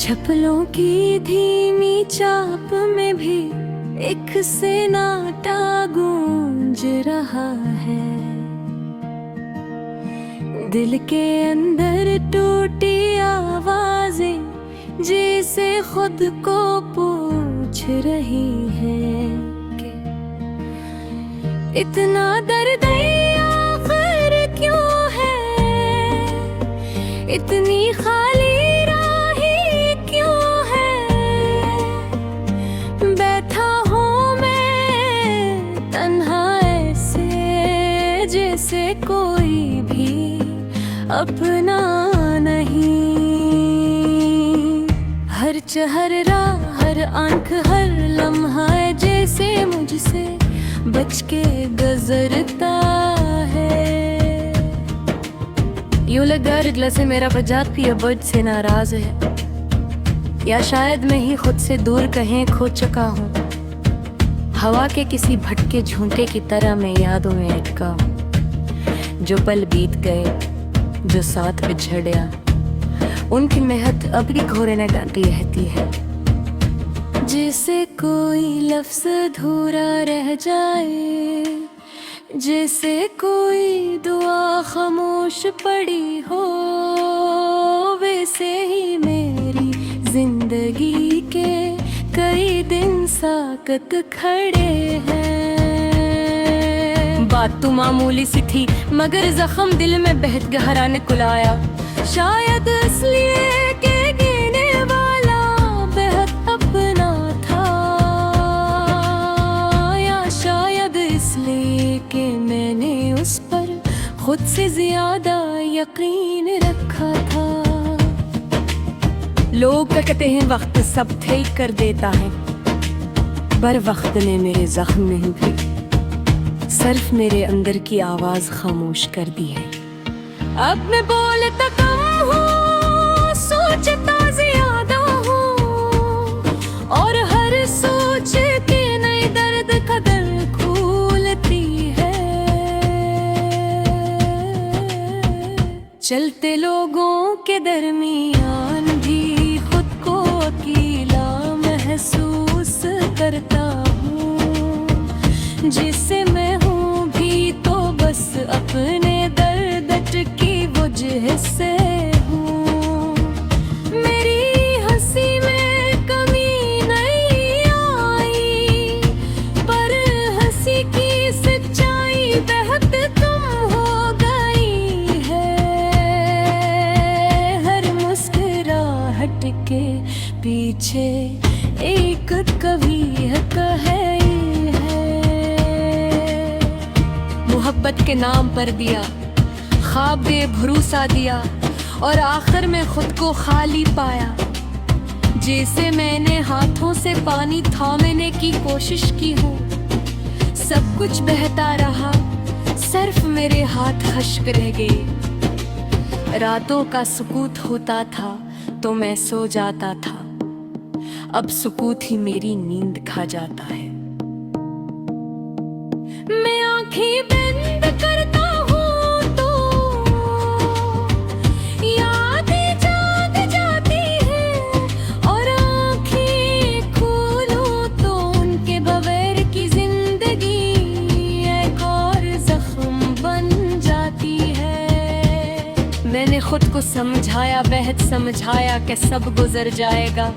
चप्पलों की धीमी चाप में भी एक सन्नाटा गूंज रहा है। दिल के अंदर टूटी आवाजें जैसे खुद को पूछ रही है कि इतना दर्द आखिर क्यों है, इतनी खाली राहें क्यों है। बैठा हूँ मैं तन्हा ऐसे जैसे कोई भी अपना नहीं। हर चेहरा, हर आंख, हर लम्हा है जैसे मुझसे बच के गुजरता है। यूं लगा रिगला से मेरा बजात भी अब से नाराज है, या शायद मैं ही खुद से दूर कहीं खो चुका हूँ। हवा के किसी भटके झूठे की तरह मैं यादों में अटका हूँ। जो पल बीत गए, जो साथ बिछड़िया, उनकी महक अब भी घोरे न गाती रहती है। जैसे कोई लफ्ज अधूरा रह जाए, जैसे कोई दुआ खामोश पड़ी हो, वैसे ही मेरी जिंदगी के कई दिन साकत खड़े हैं। बात तो मामूली सी थी मगर जख्म दिल में बेहद गहरा ने कुलाया। शायद इसलिए के गिने वाला बेहद अपना था, या शायद इसलिए कि मैंने उस पर खुद से ज्यादा यकीन रखा था। लोग कहते हैं वक्त सब ठीक कर देता है, पर वक्त ने मेरे जख्म नहीं भी सिर्फ मेरे अंदर की आवाज खामोश कर दी है। अब मैं बोलता कम हूँ, सोचता ज्यादा हूँ, और हर सोच के नई दर्द कदर खुलती है। चलते लोगों के दरमियान भी खुद को अकेला महसूस करता हूँ। जिससे मैं हूँ भी तो बस अपने दर्द की वजह से हूँ। मेरी हंसी में कमी नहीं आई, पर हंसी की सच्चाई बेहद कम हो गई है। हर मुस्कुराहट के पीछे एक कवियत है। मोहब्बत के नाम पर दिया, ख्वाब दे भरोसा दिया, और आखिर में खुद को खाली पाया। जैसे मैंने हाथों से पानी थामने की कोशिश की हो, सब कुछ बहता रहा, सिर्फ मेरे हाथ खश्क रह गए। रातों का सुकूत होता था तो मैं सो जाता था, अब सुकूत ही मेरी नींद खा जाता है। मैं आंखें बंद करता हूँ तो यादें जाग जाती हैं, और आंखें खोलूं तो उनके बगैर की जिंदगी एक और जख्म बन जाती है। मैंने खुद को समझाया, बेहद समझाया कि सब गुजर जाएगा,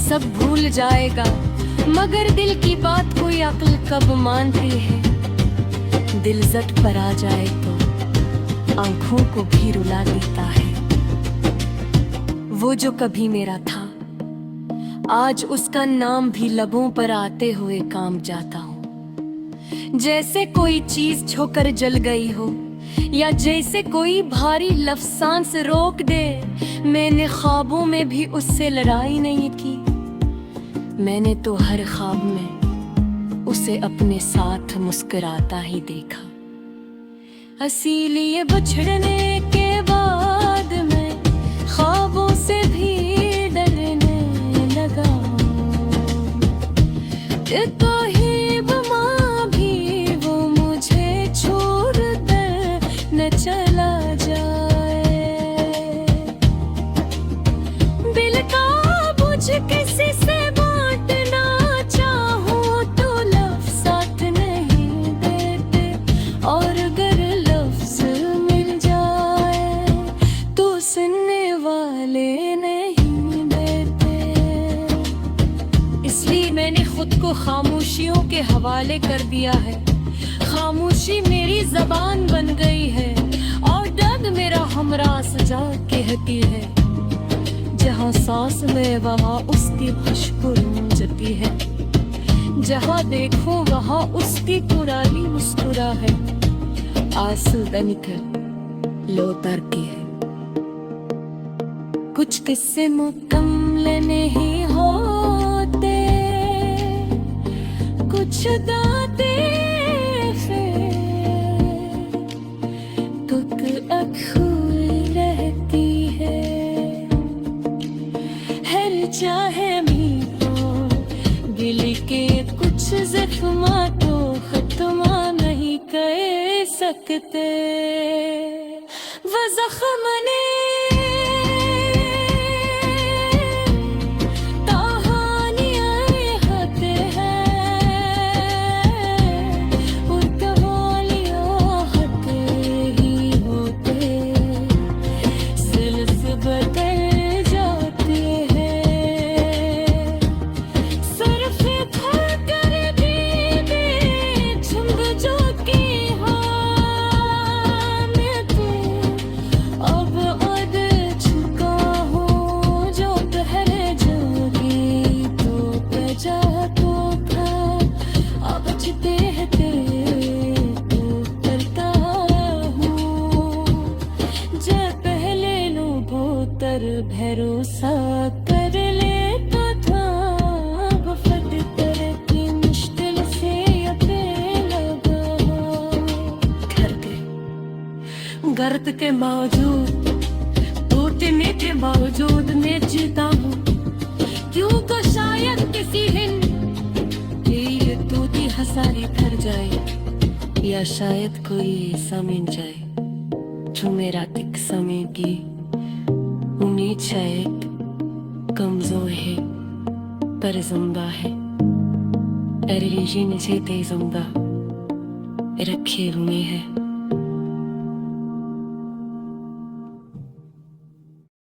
सब भूल जाएगा, मगर दिल की बात कोई अक्ल कब मानती है। दिल जट पर आ जाए तो आंखों को भी रुला देता है। वो जो कभी मेरा था, आज उसका नाम भी लबों पर आते हुए काम जाता हूँ। जैसे कोई चीज छूकर जल गई हो, या जैसे कोई भारी लफ्ज़ सांस रोक दे। मैंने ख्वाबों में भी उससे लड़ाई नहीं की, मैंने तो हर ख्वाब में उसे अपने साथ मुस्कुराता ही देखा। इसीलिए बिछड़ने के बाद मैं ख्वाबों से भी डरने लगा। तो ही माँ भी वो मुझे छोड़ कर न चला जाए। दिल का के हवाले कर दिया है। खामोशी मेरी जबान बन गई है और दर्द मेरा हमरा सजा कहती है। जहाँ सांस में वहाँ उसकी खुशबू गूंजती है, जहाँ देखो वहाँ उसकी पुरानी मुस्कुरा है। आंसू बनकर लोतर की है। कुछ किस्से मुकम्मल नहीं होते, कुछ दाते तुक अखूल रहती है। हर चाहे मीठो गिल के कुछ जख्मा तो खत्मा नहीं कर सकते। वो जख्म ने भरोसा कर लेता था। वफाद की मुश्किल से अकेला गर्द के बावजूद, टूटने के बावजूद मैं जीता हूँ। क्यों तो शायद किसी दिन ये टूटी हसारी ठहर जाए, या शायद कोई ऐसा मिल जाए जो मेरा तिक समय की उम्मीद शायद कमजोर है पर जिंदा है। एरिजी ने से जिंदा रखे हुए हैं।